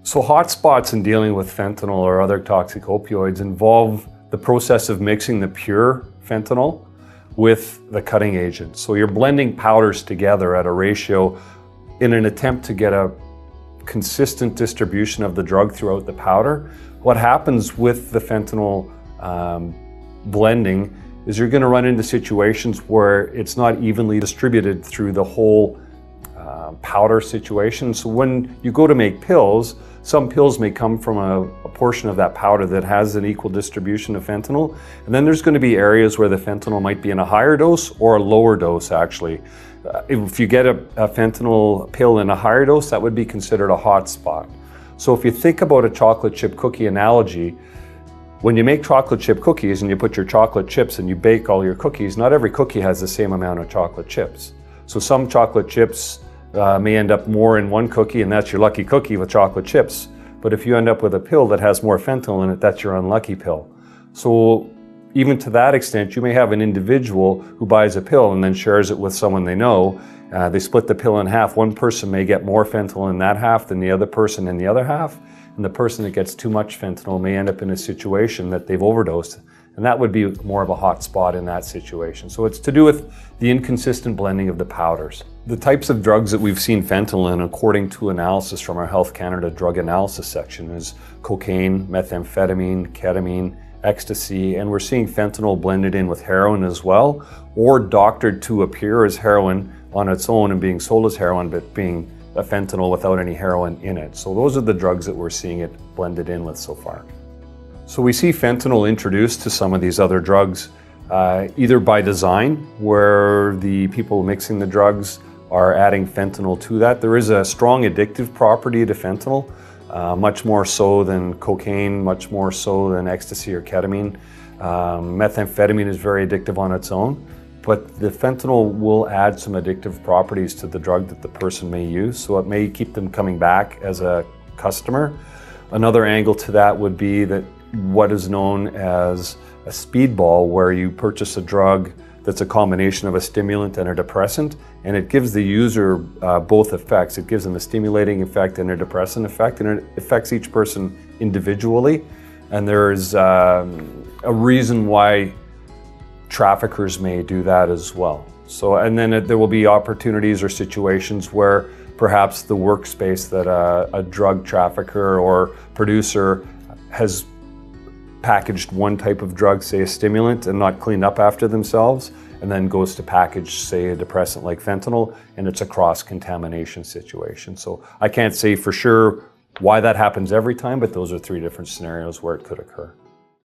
So hotspots in dealing with fentanyl or other toxic opioids involve the process of mixing the pure fentanyl with the cutting agent. So you're blending powders together at a ratio in an attempt to get a consistent distribution of the drug throughout the powder. What happens with the fentanyl blending is you're going to run into situations where it's not evenly distributed through the whole powder situation. So when you go to make pills, some pills may come from a portion of that powder that has an equal distribution of fentanyl. And then there's going to be areas where the fentanyl might be in a higher dose or a lower dose, actually. If you get a fentanyl pill in a higher dose, that would be considered a hotspot. So if you think about a chocolate chip cookie analogy, when you make chocolate chip cookies and you put your chocolate chips and you bake all your cookies, not every cookie has the same amount of chocolate chips. So some chocolate chips may end up more in one cookie, and that's your lucky cookie with chocolate chips. But if you end up with a pill that has more fentanyl in it, that's your unlucky pill. So even to that extent, you may have an individual who buys a pill and then shares it with someone they know. They split the pill in half. One person may get more fentanyl in that half than the other person in the other half. And the person that gets too much fentanyl may end up in a situation that they've overdosed. And that would be more of a hot spot in that situation. So it's to do with the inconsistent blending of the powders. The types of drugs that we've seen fentanyl in, according to analysis from our Health Canada drug analysis section, is cocaine, methamphetamine, ketamine, ecstasy, and we're seeing fentanyl blended in with heroin as well, or doctored to appear as heroin on its own and being sold as heroin, but being a fentanyl without any heroin in it. So those are the drugs that we're seeing it blended in with so far. So we see fentanyl introduced to some of these other drugs either by design, where the people mixing the drugs are adding fentanyl to that. There is a strong addictive property to fentanyl, much more so than cocaine, much more so than ecstasy or ketamine. Methamphetamine is very addictive on its own, but the fentanyl will add some addictive properties to the drug that the person may use, so it may keep them coming back as a customer. Another angle to that would be that what is known as a speedball, where you purchase a drug that's a combination of a stimulant and a depressant, and it gives the user both effects. It gives them a stimulating effect and a depressant effect, and it affects each person individually. And there's a reason why traffickers may do that as well. So, and then there will be opportunities or situations where perhaps the workspace that a drug trafficker or producer has packaged one type of drug, say a stimulant, and not cleaned up after themselves, and then goes to package, say, a depressant like fentanyl, and it's a cross-contamination situation. So I can't say for sure why that happens every time, but those are three different scenarios where it could occur.